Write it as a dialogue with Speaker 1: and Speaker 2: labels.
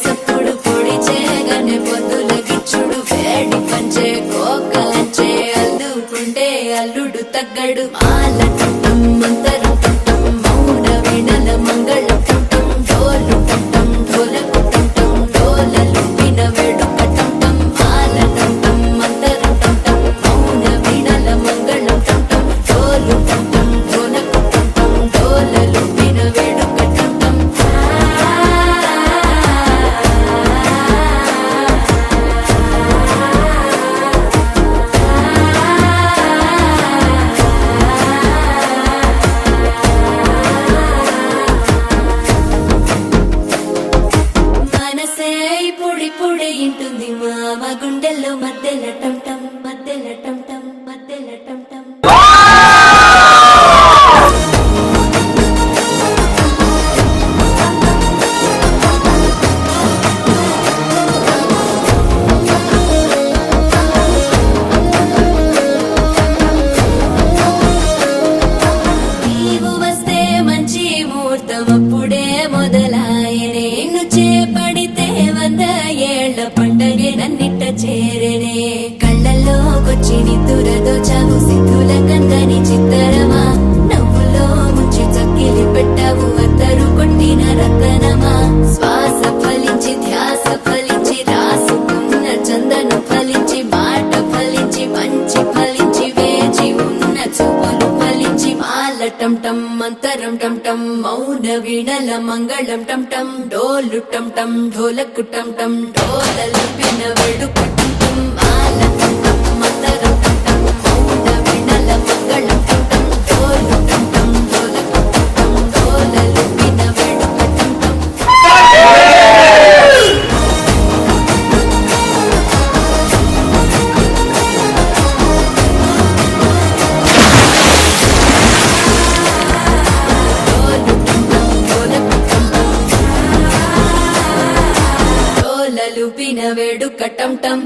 Speaker 1: సప్పుడు పొడి చేయగానే పొద్దుల గిచ్చుడు వేడి పంచే కోకలంచే అల్లుకుంటే అల్లుడు తగ్గడు మాల టం మంతరం టం మౌన వీణల మంగళం టం డోలు టం ఢోలకు టం డోలలు విన వేడుక టం మాల టం మంతరం టం మౌన వీణల మంగళం టం డోలు టం ఢోలకు టం డోలలు విన వేడుక టం మనసే పొడి పొడి ఇంటుంది మామ గుండెల్లో మధ్యల టం టం మధ్యల టం టం మధ్యల టం టం నీవు వస్తే మంచి ముహూర్తం అప్పుడే మొదలాయనే నిన్ను చేపడితే 100 ఏళ్ల పండగే నన్నిట్ట చేరనే కళ్ళల్లోకొచ్చి నిద్దురదోచావు సిద్ధుల కందని చిత్తరమా నవ్వులో ముంచి చక్కిలి పెట్టావు అత్తరు కొట్టిన రతనమా శ్వాస ఫలించి ధ్యాస ఫలించి రాసుకున్న చందను ఫలించి మాట ఫలించి మంచి ఫలించి వేచి ఉన్న చూపులు ఫలించి మాల టం టం మంతరం టం టం మౌన వీణల మంగళం టం టం డోలు టం టం ఢోలకు టం టం డోలలు విన వేడుక టం టం మాల టం టం మంతరం టం టం మౌన వీణల మంగళం టం టం డోలు టం టం ఢోలకు టం టం డోలలు విన వేడుక టం టం డోలలు విన వేడుక టం టం